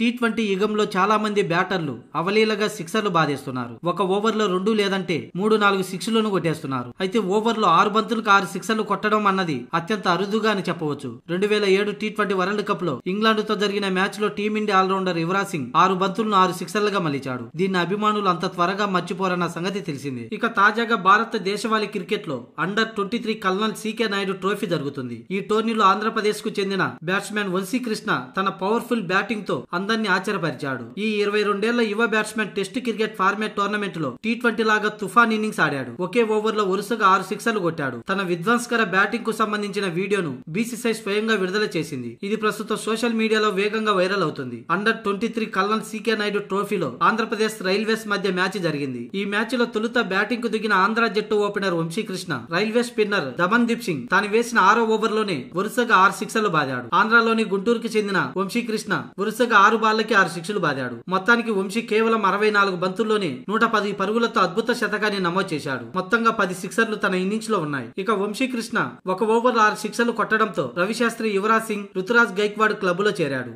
T20 యుగంలో చాలా మంది బ్యాటర్లు అవలీలగా సిక్సర్లు బాధేస్తున్నారు. ఒక ఓవర్లో 2 లేదంటే 3-4 సిక్స్లను కొట్టేస్తున్నారు. అయితే ఓవర్లో 6 బంతులకు 6 సిక్సర్లు కొట్టడం అన్నది అత్యంత అరుదుగా అని చెప్పవచ్చు. 2007 టీ20 వరల్డ్ కప్ లో ఇంగ్లాండ్ తో జరిగిన మ్యాచ్ లో టీమిండియా ఆల్రౌండర్ యువరాజ్ సింగ్ 6 బంతులను 6 సిక్సర్లుగా మలిచాడు. దీన్ని అభిమానులు అంత త్వరగా మర్చిపోరన్న సంగతి తెలిసింది. ఇక తాజాగా భారత దేశవాళీ క్రికెట్ లో అండర్-23 కల్నల్ సీకే నాయుడు ట్రోఫీ జరుగుతుంది. ఈ టోర్నీలో ఆంధ్రప్రదేశ్ కు చెందిన బ్యాట్స్మెన్ వంశీకృష్ణ తన పవర్ఫుల్ బ్యాటింగ్ తో అందరినీ ఆశ్చర్యపరిచాడు. ఈ 22 ఏళ్ల యువ batsmen test cricket format tournament లో టీ20 లాగా తుఫాన్ ఇన్నింగ్స్ ఆడాడు. ఒకే ఓవర్ లో వరుసగా 6 సిక్సర్లు కొట్టాడు. తన విధ్వంసకర బ్యాటింగ్ కు సంబంధించిన వీడియోను బీసీసీఐ స్వయంగా విడుదల చేసింది. ఇది ప్రస్తుతం సోషల్ మీడియాలో వేగంగా వైరల్ అవుతుంది. అండర్-23 కల్నల్ సీకే నాయుడు ట్రోఫీలో ఆంధ్రప్రదేశ్ రైల్వేస్ మధ్య మ్యాచ్ జరిగింది. ఈ మ్యాచ్ లో తొలుత బ్యాటింగ్ కు దిగిన ఆంధ్ర జట్టు opener Vamsikrishna railway spinner Damandeep Singh తాను వేసిన 6వ ఓవర్ లోనే వరుసగా 6 సిక్సర్లు బాదాడు. ఆంధ్రాలోని గుంటూరుకు చెందిన వంశీకృష్ణ వరుసగా 6 బాళ్లకి 6 సిక్స్లు బాదాడు. మొత్తానికి వంశీ కేవలం 64 బంతుల్లోనే 110 పరుగులతో అద్భుత శతకాన్ని నమోదు చేశాడు. మొత్తంగా 10 సిక్సర్లు తన ఇన్నింగ్స్ లో ఉన్నాయి. ఇక వంశీకృష్ణ ఒక ఓవర్లో 6 సిక్సర్లు కొట్టడంతో రవిశాస్త్రి, యువరాజ్ సింగ్, రుతురాజ్ గైక్వాడ్ క్లబ్ లో చేరాడు.